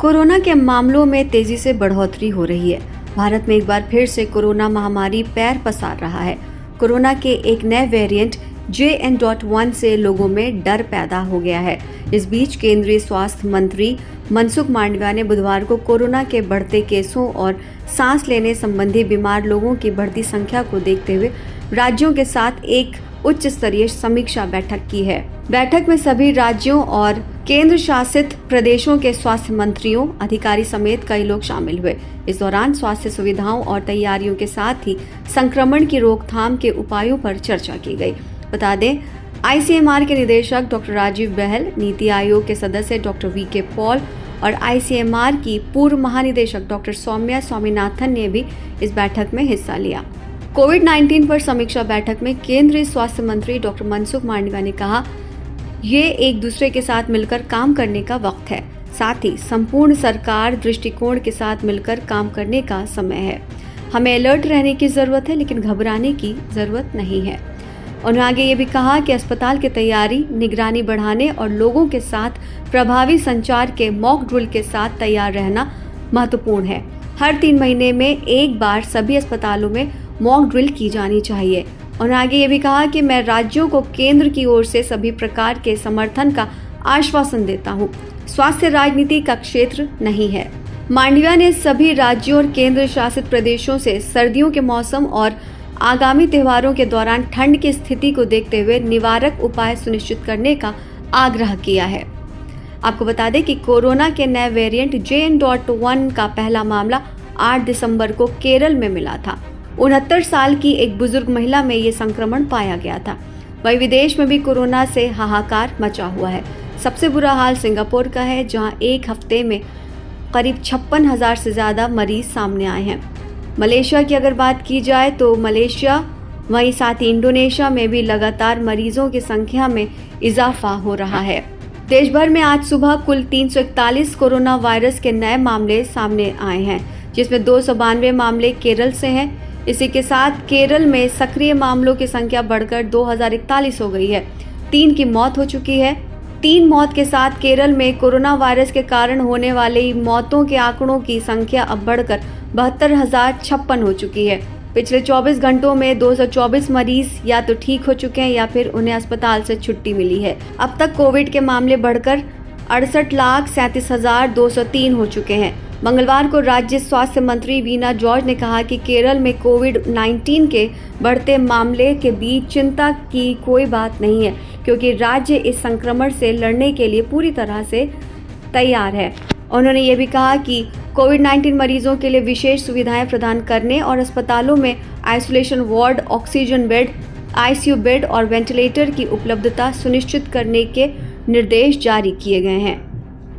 Corona के मामलों में तेजी से बढ़ोतरी हो रही है। भारत में एक बार फिर से कोरोना महामारी पैर पसार रहा है। कोरोना के एक नए वेरिएंट JN.1 से लोगों में डर पैदा हो गया है। इस बीच केंद्रीय स्वास्थ्य मंत्री मनसुख मांडविया ने बुधवार को कोरोना के बढ़ते केसों और सांस लेने संबंधी बीमार लोगों की बढ़ती संख्या को देखते हुए राज्यों के साथ एक उच्च स्तरीय समीक्षा बैठक की है। बैठक में सभी राज्यों और केंद्र शासित प्रदेशों के स्वास्थ्य मंत्रियों, अधिकारी समेत कई लोग शामिल हुए। इस दौरान स्वास्थ्य सुविधाओं और तैयारियों के साथ ही संक्रमण की रोकथाम के उपायों पर चर्चा की गई। बता दें, ICMR के निदेशक डॉक्टर राजीव बहल, नीति आयोग के सदस्य डॉक्टर VK पॉल और ICMR की पूर्व महानिदेशक डॉक्टर सौम्या स्वामीनाथन ने भी इस बैठक में हिस्सा लिया। कोविड-19 पर समीक्षा बैठक में केंद्रीय स्वास्थ्य मंत्री डॉक्टर मनसुख मांडविया ने कहा, ये एक दूसरे के साथ मिलकर काम करने का वक्त है। साथ ही संपूर्ण सरकार दृष्टिकोण के साथ मिलकर काम करने का समय है। हमें अलर्ट रहने की जरूरत है, लेकिन घबराने की जरूरत नहीं है। उन्होंने आगे ये भी कहा कि अस्पताल की तैयारी, निगरानी बढ़ाने और लोगों के साथ प्रभावी संचार के मॉक ड्रिल के साथ तैयार रहना महत्वपूर्ण है। हर 3 महीने में एक बार सभी अस्पतालों में मॉक ड्रिल की जानी चाहिए। उन्होंने आगे ये भी कहा कि मैं राज्यों को केंद्र की ओर से सभी प्रकार के समर्थन का आश्वासन देता हूँ। स्वास्थ्य राजनीति का क्षेत्र नहीं है। मांडविया ने सभी राज्यों और केंद्र शासित प्रदेशों से सर्दियों के मौसम और आगामी त्योहारों के दौरान ठंड की स्थिति को देखते हुए निवारक उपाय सुनिश्चित करने का आग्रह किया है। आपको बता दें कि कोरोना के नए वेरिएंट JN.1 का पहला मामला 8 दिसंबर को केरल में मिला था। 69 साल की एक बुजुर्ग महिला में ये संक्रमण पाया गया था। वहीं विदेश में भी कोरोना से हाहाकार मचा हुआ है। सबसे बुरा हाल सिंगापुर का है, जहां एक हफ्ते में करीब 56,000 से ज़्यादा मरीज सामने आए हैं। मलेशिया की अगर बात की जाए तो मलेशिया, वहीं साथ ही इंडोनेशिया में भी लगातार मरीजों की संख्या में इजाफा हो रहा है। देश भर में आज सुबह कुल 341 कोरोना वायरस के नए मामले सामने आए हैं, जिसमें 292 मामले केरल से हैं। इसी के साथ केरल में सक्रिय मामलों की संख्या बढ़कर 2041 हो गई है। 3 की मौत हो चुकी है। 3 मौत के साथ केरल में कोरोना वायरस के कारण होने वाली मौतों के आंकड़ों की संख्या अब बढ़कर 72,056 हो चुकी है। पिछले 24 घंटों में 224 मरीज या तो ठीक हो चुके हैं या फिर उन्हें अस्पताल से छुट्टी मिली है। अब तक कोविड के मामले बढ़कर 68,37,203 हो चुके हैं। मंगलवार को राज्य स्वास्थ्य मंत्री वीना जॉर्ज ने कहा कि केरल में कोविड-19 के बढ़ते मामले के बीच चिंता की कोई बात नहीं है, क्योंकि राज्य इस संक्रमण से लड़ने के लिए पूरी तरह से तैयार है। उन्होंने ये भी कहा कि कोविड-19 मरीजों के लिए विशेष सुविधाएं प्रदान करने और अस्पतालों में isolation ward, oxygen bed, ICU bed और वेंटिलेटर की उपलब्धता सुनिश्चित करने के निर्देश जारी किए गए हैं।